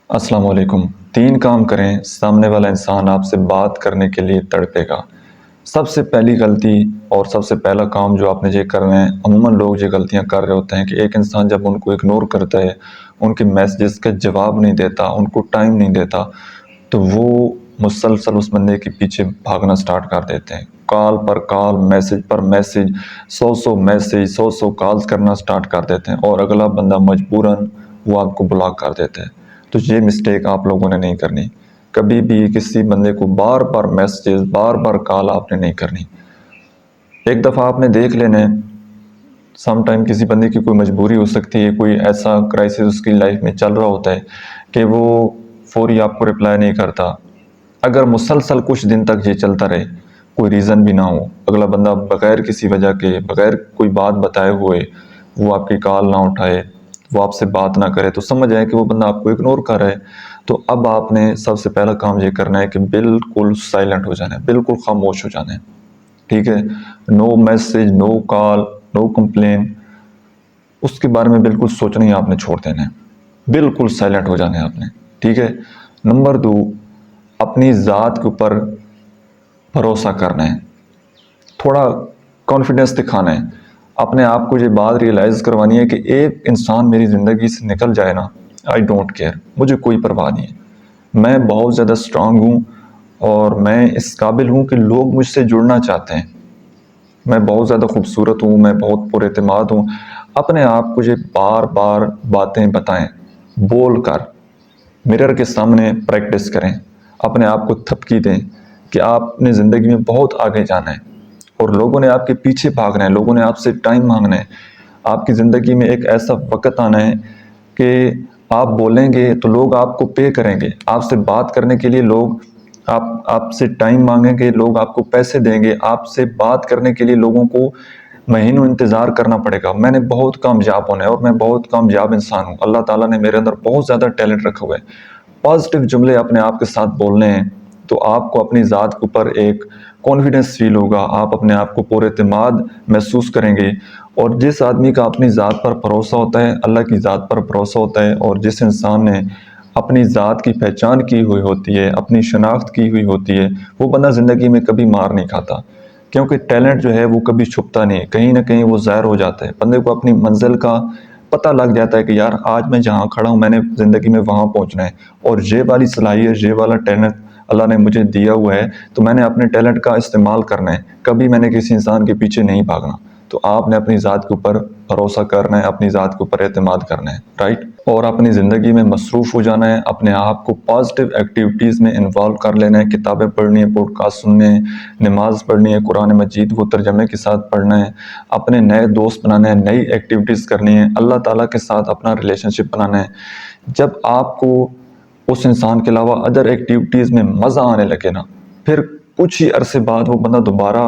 السلام علیکم۔ 3 کام کریں، سامنے والا انسان آپ سے بات کرنے کے لیے تڑپے گا۔ سب سے پہلی غلطی اور سب سے پہلا کام جو آپ نے یہ کرنا ہے، عموماً لوگ یہ غلطیاں کر رہے ہوتے ہیں کہ ایک انسان جب ان کو اگنور کرتا ہے، ان کے میسیجز کا جواب نہیں دیتا، ان کو ٹائم نہیں دیتا، تو وہ مسلسل اس بندے کے پیچھے بھاگنا سٹارٹ کر دیتے ہیں۔ کال پر کال، میسیج پر میسیج، 100 میسیج، 100 کالز کرنا سٹارٹ کر دیتے ہیں، اور اگلا بندہ مجبوراً وہ آپ کو بلاک کر دیتا ہے۔ تو یہ مسٹیک آپ لوگوں نے نہیں کرنی۔ کبھی بھی کسی بندے کو بار بار میسیجز، بار بار کال آپ نے نہیں کرنی۔ ایک دفعہ آپ نے دیکھ لینا ہے، سم ٹائم کسی بندے کی کوئی مجبوری ہو سکتی ہے، کوئی ایسا کرائسس اس کی لائف میں چل رہا ہوتا ہے کہ وہ فوری آپ کو رپلائی نہیں کرتا۔ اگر مسلسل کچھ دن تک یہ چلتا رہے، کوئی ریزن بھی نہ ہو، اگلا بندہ بغیر کسی وجہ کے، بغیر کوئی بات بتائے ہوئے وہ آپ کی کال نہ اٹھائے، وہ آپ سے بات نہ کرے، تو سمجھ آئے کہ وہ بندہ آپ کو اگنور کر رہا ہے۔ تو اب آپ نے سب سے پہلا کام یہ کرنا ہے کہ بالکل سائلنٹ ہو جانا ہے، بالکل خاموش ہو جانا ہے، ٹھیک ہے؟ نو میسیج، نو کال، نو کمپلین، اس کے بارے میں بالکل سوچنا ہی آپ نے چھوڑ دینا ہے، بالکل سائلنٹ ہو جانا ہے آپ نے، ٹھیک ہے؟ نمبر 2، اپنی ذات کے اوپر بھروسہ کرنا ہے، تھوڑا کانفیڈنس دکھانا ہے، اپنے آپ کو یہ بات ریئلائز کروانی ہے کہ ایک انسان میری زندگی سے نکل جائے نا، آئی ڈونٹ کیئر، مجھے کوئی پرواہ نہیں ہے، میں بہت زیادہ اسٹرانگ ہوں اور میں اس قابل ہوں کہ لوگ مجھ سے جڑنا چاہتے ہیں، میں بہت زیادہ خوبصورت ہوں، میں بہت پر اعتماد ہوں۔ اپنے آپ کو یہ بار بار باتیں بتائیں، بول کر مرر کے سامنے پریکٹس کریں، اپنے آپ کو تھپکی دیں کہ آپ نے زندگی میں بہت آگے جانا ہے، اور لوگوں نے آپ کے پیچھے بھاگنا ہے، لوگوں نے آپ سے ٹائم مانگنا ہے۔ آپ کی زندگی میں ایک ایسا وقت آنا ہے کہ آپ بولیں گے تو لوگ آپ کو پے کریں گے، آپ سے بات کرنے کے لیے لوگ آپ سے ٹائم مانگیں گے، لوگ آپ کو پیسے دیں گے، آپ سے بات کرنے کے لیے لوگوں کو مہینوں انتظار کرنا پڑے گا۔ میں نے بہت کامیاب ہونا ہے اور میں بہت کامیاب انسان ہوں، اللہ تعالیٰ نے میرے اندر بہت زیادہ ٹیلنٹ رکھا ہوا ہے۔ پازیٹیو جملے اپنے آپ کے ساتھ بولنے ہیں تو آپ کو اپنی ذات کے اوپر ایک کانفیڈنس فیل ہوگا، آپ اپنے آپ کو پر اعتماد محسوس کریں گے۔ اور جس آدمی کا اپنی ذات پر بھروسہ ہوتا ہے، اللہ کی ذات پر بھروسہ ہوتا ہے، اور جس انسان نے اپنی ذات کی پہچان کی ہوئی ہوتی ہے، اپنی شناخت کی ہوئی ہوتی ہے، وہ بندہ زندگی میں کبھی مار نہیں کھاتا، کیونکہ ٹیلنٹ جو ہے وہ کبھی چھپتا نہیں، کہیں نہ کہیں وہ ظاہر ہو جاتا ہے۔ بندے کو اپنی منزل کا پتہ لگ جاتا ہے کہ یار آج میں جہاں کھڑا ہوں میں نے زندگی میں وہاں پہنچنا ہے، اور یہ والی صلاحیت، یہ والا ٹیلنٹ اللہ نے مجھے دیا ہوا ہے، تو میں نے اپنے ٹیلنٹ کا استعمال کرنا ہے، کبھی میں نے کسی انسان کے پیچھے نہیں بھاگنا۔ تو آپ نے اپنی ذات کے اوپر بھروسہ کرنا ہے، اپنی ذات کے اوپر اعتماد کرنا ہے، رائٹ؟ اور اپنی زندگی میں مصروف ہو جانا ہے، اپنے آپ کو پازیٹیو ایکٹیویٹیز میں انوالو کر لینا ہے، کتابیں پڑھنی ہے، پوڈ کاسٹ سننے ہیں، نماز پڑھنی ہے، قرآن مجید کو ترجمے کے ساتھ پڑھنا ہے، اپنے نئے دوست بنانے ہیں، نئی ایکٹیویٹیز کرنی ہے، اللہ تعالیٰ کے ساتھ اپنا ریلیشن شپ بنانا ہے۔ جب آپ کو اس انسان کے علاوہ ادر ایکٹیویٹیز میں مزہ آنے لگے نا، پھر کچھ ہی عرصے بعد وہ بندہ دوبارہ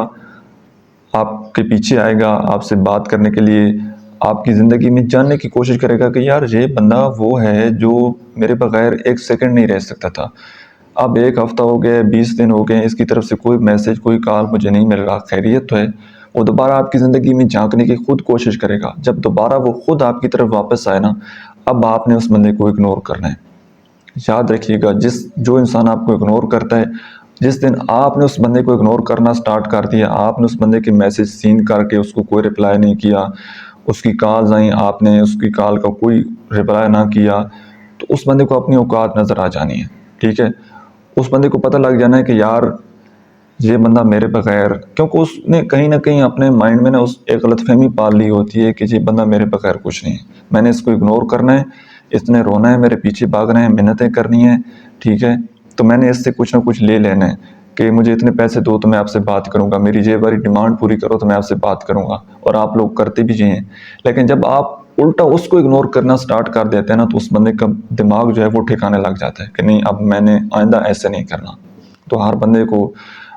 آپ کے پیچھے آئے گا، آپ سے بات کرنے کے لیے، آپ کی زندگی میں جاننے کی کوشش کرے گا کہ یار یہ بندہ وہ ہے جو میرے بغیر ایک سیکنڈ نہیں رہ سکتا تھا۔ اب 1 ہفتہ ہو گیا، 20 دن ہو گئے، اس کی طرف سے کوئی میسیج، کوئی کال مجھے نہیں مل رہا، خیریت تو ہے؟ وہ دوبارہ آپ کی زندگی میں جھانکنے کی خود کوشش کرے گا۔ جب دوبارہ وہ خود آپ کی طرف واپس آئے نا، اب آپ نے اس بندے کو اگنور کرنا ہے۔ یاد رکھیے گا، جو انسان آپ کو اگنور کرتا ہے، جس دن آپ نے اس بندے کو اگنور کرنا سٹارٹ کر دیا، آپ نے اس بندے کے میسیج سین کر کے اس کو کوئی رپلائی نہیں کیا، اس کی کالز آئیں آپ نے اس کی کال کا کوئی رپلائی نہ کیا، تو اس بندے کو اپنی اوقات نظر آ جانی ہے، ٹھیک ہے؟ اس بندے کو پتہ لگ جانا ہے کہ یار یہ بندہ میرے بغیر، کیونکہ اس نے کہیں نہ کہیں اپنے مائنڈ میں ایک غلط فہمی پال لی ہوتی ہے کہ یہ بندہ میرے بغیر کچھ نہیں ہے، میں نے اس کو اگنور کرنا ہے، اس نے رونا ہے، میرے پیچھے بھاگنا ہے، منتیں کرنی ہیں، ٹھیک ہے؟ تو میں نے اس سے کچھ نہ کچھ لے لینا ہے کہ مجھے اتنے پیسے دو تو میں آپ سے بات کروں گا، میری یہ باری ڈیمانڈ پوری کرو تو میں آپ سے بات کروں گا، اور آپ لوگ کرتے بھی ہیں۔ لیکن جب آپ الٹا اس کو اگنور کرنا سٹارٹ کر دیتے ہیں نا، تو اس بندے کا دماغ جو ہے وہ ٹھکانے لگ جاتا ہے کہ نہیں، اب میں نے آئندہ ایسے نہیں کرنا۔ تو ہر بندے کو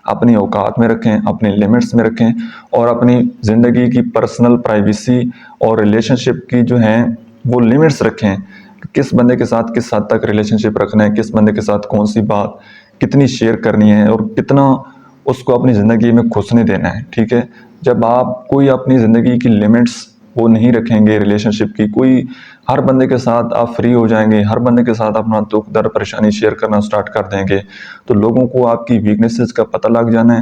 اپنی اوقات میں رکھیں، اپنی لیمٹس میں رکھیں، اور اپنی زندگی کی پرسنل پرائیویسی اور ریلیشن شپ کی جو ہیں وہ لیمٹس رکھیں، کس بندے کے ساتھ کس حد تک ریلیشن شپ رکھنا ہے، کس بندے کے ساتھ کون سی بات کتنی شیئر کرنی ہے، اور کتنا اس کو اپنی زندگی میں گھسنے دینا ہے، ٹھیک ہے؟ جب آپ کوئی اپنی زندگی کی لیمٹس وہ نہیں رکھیں گے ریلیشن شپ کی، ہر بندے کے ساتھ آپ فری ہو جائیں گے، ہر بندے کے ساتھ اپنا دکھ درد پریشانی شیئر کرنا سٹارٹ کر دیں گے، تو لوگوں کو آپ کی ویکنیسز کا پتہ لگ جانا ہے،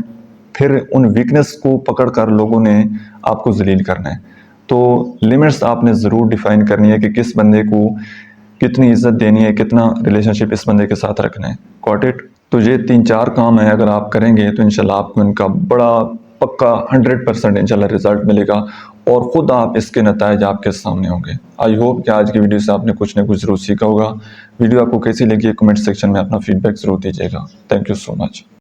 پھر ان ویکنیس کو پکڑ کر لوگوں نے آپ کو ذلیل کرنا ہے۔ تو لیمٹس آپ نے ضرور ڈیفائن کرنی ہے کہ کس بندے کو کتنی عزت دینی ہے، کتنا ریلیشن شپ اس بندے کے ساتھ رکھنا ہے۔ Got it? تو یہ 3-4 کام ہیں، اگر آپ کریں گے تو انشاءاللہ آپ کو ان کا بڑا پکا 100% انشاءاللہ رزلٹ ملے گا، اور خود آپ اس کے نتائج آپ کے سامنے ہوں گے۔ آئی ہوپ کہ آج کی ویڈیو سے آپ نے کچھ نہ کچھ ضرور سیکھا ہوگا۔ ویڈیو آپ کو کیسی لگی ہے کمنٹ سیکشن میں اپنا فیڈ بیک ضرور دیجیے گا۔ Thank you so much.